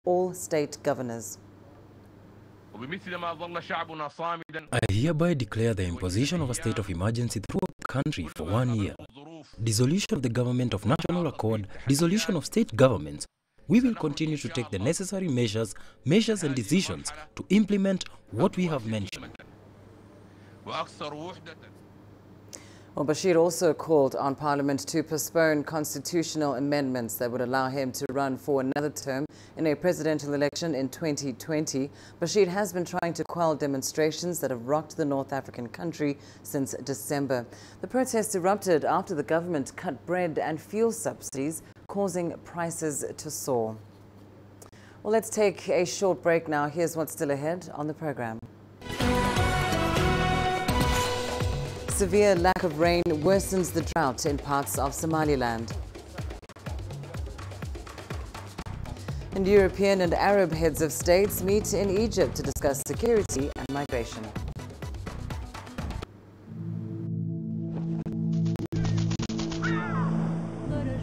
all state governors. I hereby declare the imposition of a state of emergency throughout the country for 1 year. Dissolution of the government of national accord, dissolution of state governments. We will continue to take the necessary measures and decisions to implement what we have mentioned. Well, Bashir also called on Parliament to postpone constitutional amendments that would allow him to run for another term in a presidential election in 2020. Bashir has been trying to quell demonstrations that have rocked the North African country since December. The protests erupted after the government cut bread and fuel subsidies, causing prices to soar. Well, let's take a short break now. Here's what's still ahead on the program. Severe lack of rain worsens the drought in parts of Somaliland. And European and Arab heads of states meet in Egypt to discuss security and migration.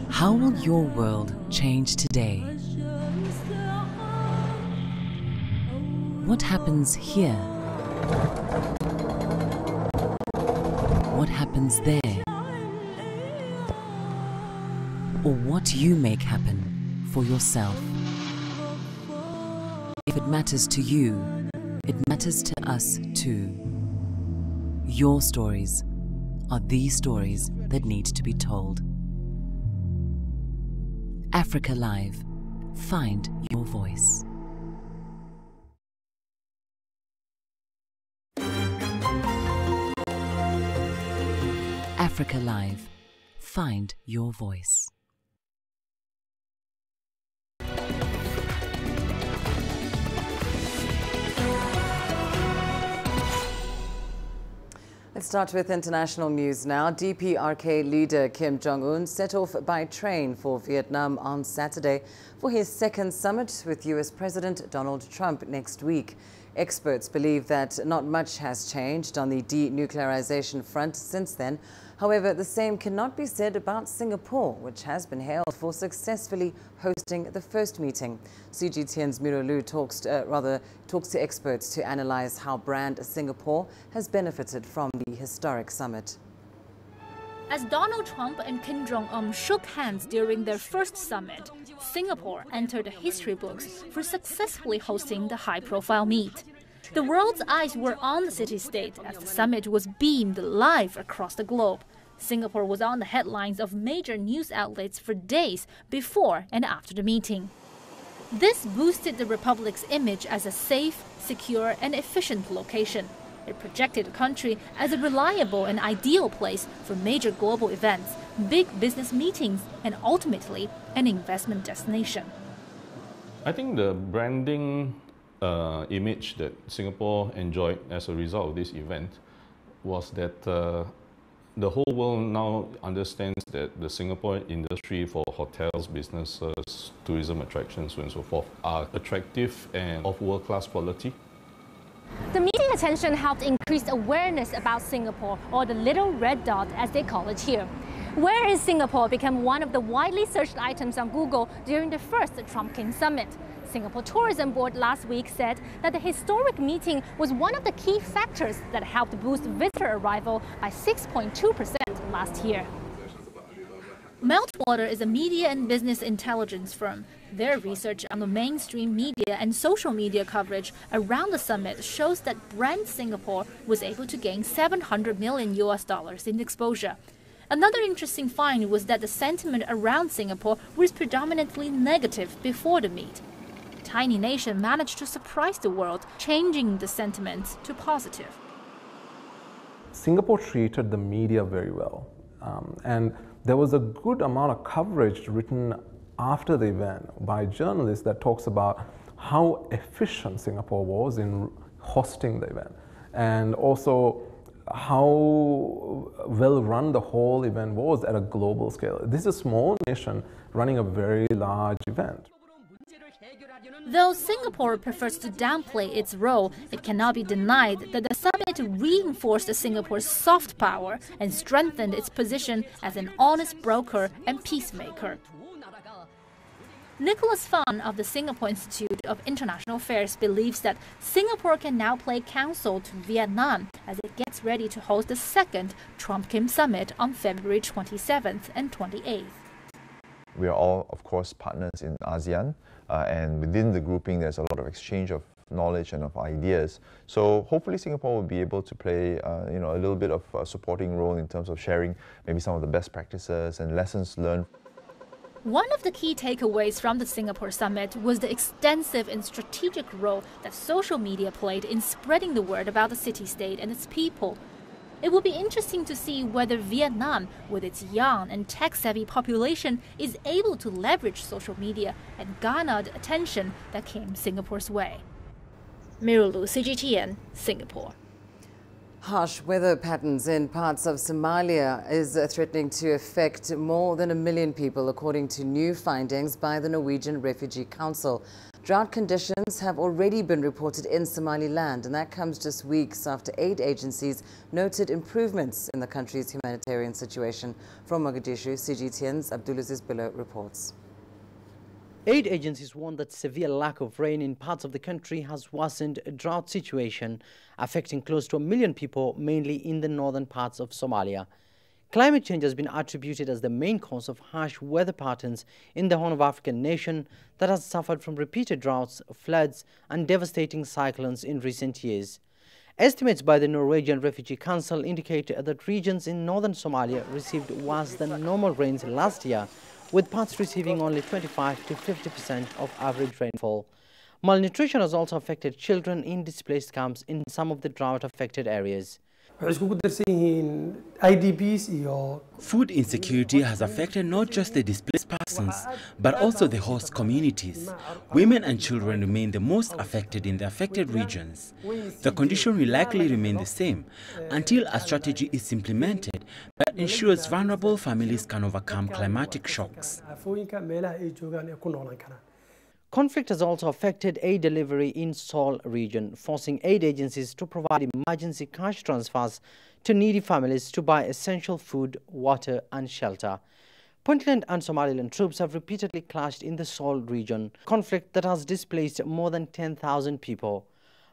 How will your world change today? What happens here? What happens there? Or what you make happen for yourself? If it matters to you, it matters to us too. Your stories are the stories that need to be told. Africa Live. Find your voice. Africa Live. Find your voice. Let's start with international news now. DPRK leader Kim Jong-un set off by train for Vietnam on Saturday for his second summit with US President Donald Trump next week. Experts believe that not much has changed on the denuclearization front since then. However, the same cannot be said about Singapore, which has been hailed for successfully hosting the first meeting. CGTN's Miro Lu talks to experts to analyze how brand Singapore has benefited from the historic summit. As Donald Trump and Kim Jong-un shook hands during their first summit, Singapore entered the history books for successfully hosting the high-profile meet. The world's eyes were on the city-state as the summit was beamed live across the globe. Singapore was on the headlines of major news outlets for days before and after the meeting. This boosted the republic's image as a safe, secure, and efficient location. It projected the country as a reliable and ideal place for major global events, big business meetings, and ultimately an investment destination. I think the branding image that Singapore enjoyed as a result of this event was that the whole world now understands that the Singapore industry for hotels, businesses, tourism attractions, so on and so forth, are attractive and of world-class quality. The media attention helped increase awareness about Singapore, or the little red dot as they call it here. Where is Singapore became one of the widely searched items on Google during the first Trump-King summit. Singapore Tourism Board last week said that the historic meeting was one of the key factors that helped boost visitor arrival by 6.2% last year. Meltwater is a media and business intelligence firm. Their research on the mainstream media and social media coverage around the summit shows that brand Singapore was able to gain $700 million in exposure. Another interesting find was that the sentiment around Singapore was predominantly negative before the meet. The tiny nation managed to surprise the world, changing the sentiment to positive. Singapore treated the media very well, and there was a good amount of coverage written after the event by journalists that talks about how efficient Singapore was in hosting the event, and also how well run the whole event was at a global scale. This is a small nation running a very large event. Though Singapore prefers to downplay its role, it cannot be denied that the summit reinforced Singapore's soft power and strengthened its position as an honest broker and peacemaker. Nicholas Fan of the Singapore Institute of International Affairs believes that Singapore can now play counsel to Vietnam as it gets ready to host the second Trump-Kim summit on February 27th and 28th. We are all, of course, partners in ASEAN, and within the grouping there's a lot of exchange of knowledge and of ideas. So hopefully Singapore will be able to play a little bit of a supporting role in terms of sharing maybe some of the best practices and lessons learned. One of the key takeaways from the Singapore summit was the extensive and strategic role that social media played in spreading the word about the city-state and its people. It will be interesting to see whether Vietnam, with its young and tech-savvy population, is able to leverage social media and garner the attention that came Singapore's way. Mira Lu, CGTN, Singapore. Harsh weather patterns in parts of Somalia is threatening to affect more than 1 million people, according to new findings by the Norwegian Refugee Council. Drought conditions have already been reported in Somaliland, and that comes just weeks after aid agencies noted improvements in the country's humanitarian situation. From Mogadishu, CGTN's Abdulaziz Bilo reports. Aid agencies warn that severe lack of rain in parts of the country has worsened a drought situation, affecting close to 1 million people, mainly in the northern parts of Somalia. Climate change has been attributed as the main cause of harsh weather patterns in the Horn of African nation that has suffered from repeated droughts, floods and devastating cyclones in recent years. Estimates by the Norwegian Refugee Council indicate that regions in northern Somalia received worse than normal rains last year, with parts receiving only 25 to 50% of average rainfall. Malnutrition has also affected children in displaced camps in some of the drought-affected areas. Food insecurity has affected not just the displaced persons, but also the host communities. Women and children remain the most affected in the affected regions. The condition will likely remain the same until a strategy is implemented that ensures vulnerable families can overcome climatic shocks. Conflict has also affected aid delivery in Seoul region, forcing aid agencies to provide emergency cash transfers to needy families to buy essential food, water and shelter. Puntland and Somaliland troops have repeatedly clashed in the Seoul region, conflict that has displaced more than 10,000 people.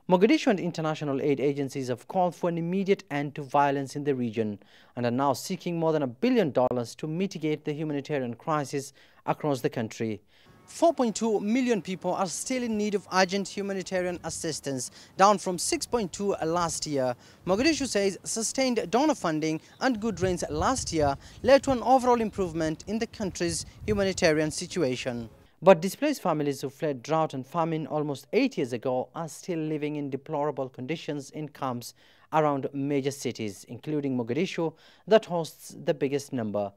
Mogadishu and international aid agencies have called for an immediate end to violence in the region and are now seeking more than $1 billion to mitigate the humanitarian crisis across the country. 4.2 million people are still in need of urgent humanitarian assistance, down from 6.2 last year. Mogadishu says sustained donor funding and good rains last year led to an overall improvement in the country's humanitarian situation. But displaced families who fled drought and famine almost 8 years ago are still living in deplorable conditions in camps around major cities, including Mogadishu, that hosts the biggest number.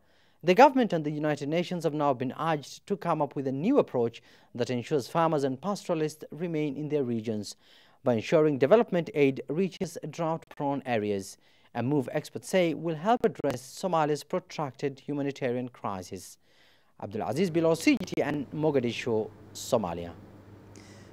The government and the United Nations have now been urged to come up with a new approach that ensures farmers and pastoralists remain in their regions by ensuring development aid reaches drought-prone areas, a move experts say will help address Somalia's protracted humanitarian crisis. Abdulaziz Bilo, CGTN, Mogadishu, Somalia.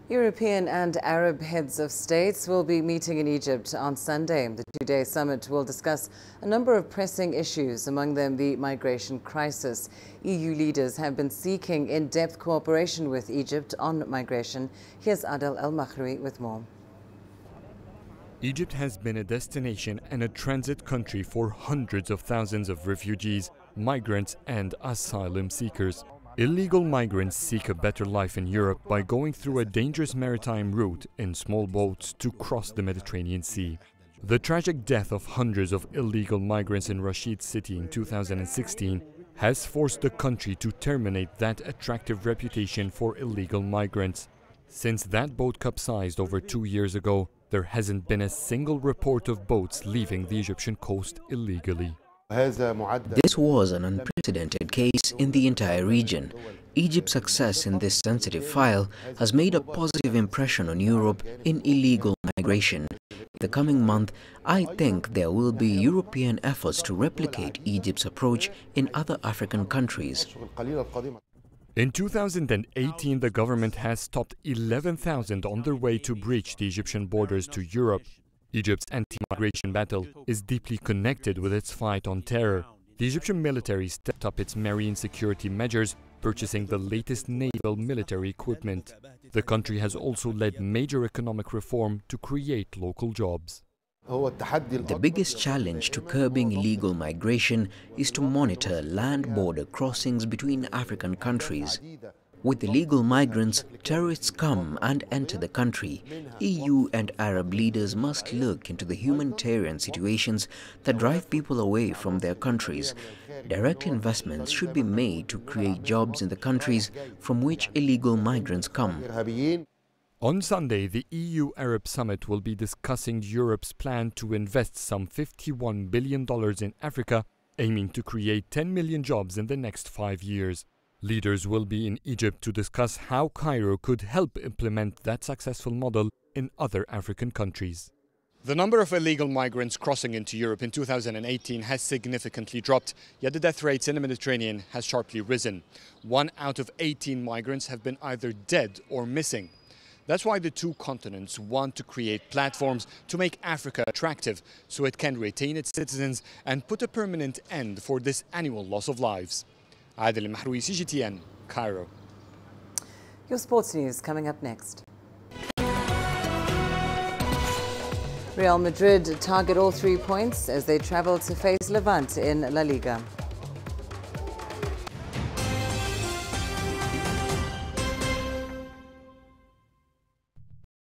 European and Arab heads of states will be meeting in Egypt on Sunday. The two-day summit will discuss a number of pressing issues, among them the migration crisis. EU leaders have been seeking in-depth cooperation with Egypt on migration. Here's Adel El-Makhri with more. Egypt has been a destination and a transit country for hundreds of thousands of refugees, migrants and asylum seekers. Illegal migrants seek a better life in Europe by going through a dangerous maritime route in small boats to cross the Mediterranean Sea. The tragic death of hundreds of illegal migrants in Rashid City in 2016 has forced the country to terminate that attractive reputation for illegal migrants. Since that boat capsized over 2 years ago, there hasn't been a single report of boats leaving the Egyptian coast illegally. This was an unprecedented case in the entire region. Egypt's success in this sensitive file has made a positive impression on Europe in illegal migration. In the coming month, I think there will be European efforts to replicate Egypt's approach in other African countries. In 2018, the government has stopped 11,000 on their way to breach the Egyptian borders to Europe. Egypt's anti-migration battle is deeply connected with its fight on terror. The Egyptian military stepped up its marine security measures purchasing the latest naval military equipment. The country has also led major economic reform to create local jobs. The biggest challenge to curbing illegal migration is to monitor land border crossings between African countries. With illegal migrants, terrorists come and enter the country. EU and Arab leaders must look into the humanitarian situations that drive people away from their countries. Direct investments should be made to create jobs in the countries from which illegal migrants come. On Sunday, the EU-Arab summit will be discussing Europe's plan to invest some $51 billion in Africa, aiming to create 10 million jobs in the next 5 years. Leaders will be in Egypt to discuss how Cairo could help implement that successful model in other African countries. The number of illegal migrants crossing into Europe in 2018 has significantly dropped, yet the death rates in the Mediterranean has sharply risen. 1 out of 18 migrants have been either dead or missing. That's why the two continents want to create platforms to make Africa attractive so it can retain its citizens and put a permanent end for this annual loss of lives. Adil Mahroui, CGTN, Cairo. Your sports news coming up next. Real Madrid target all 3 points as they travel to face Levante in La Liga.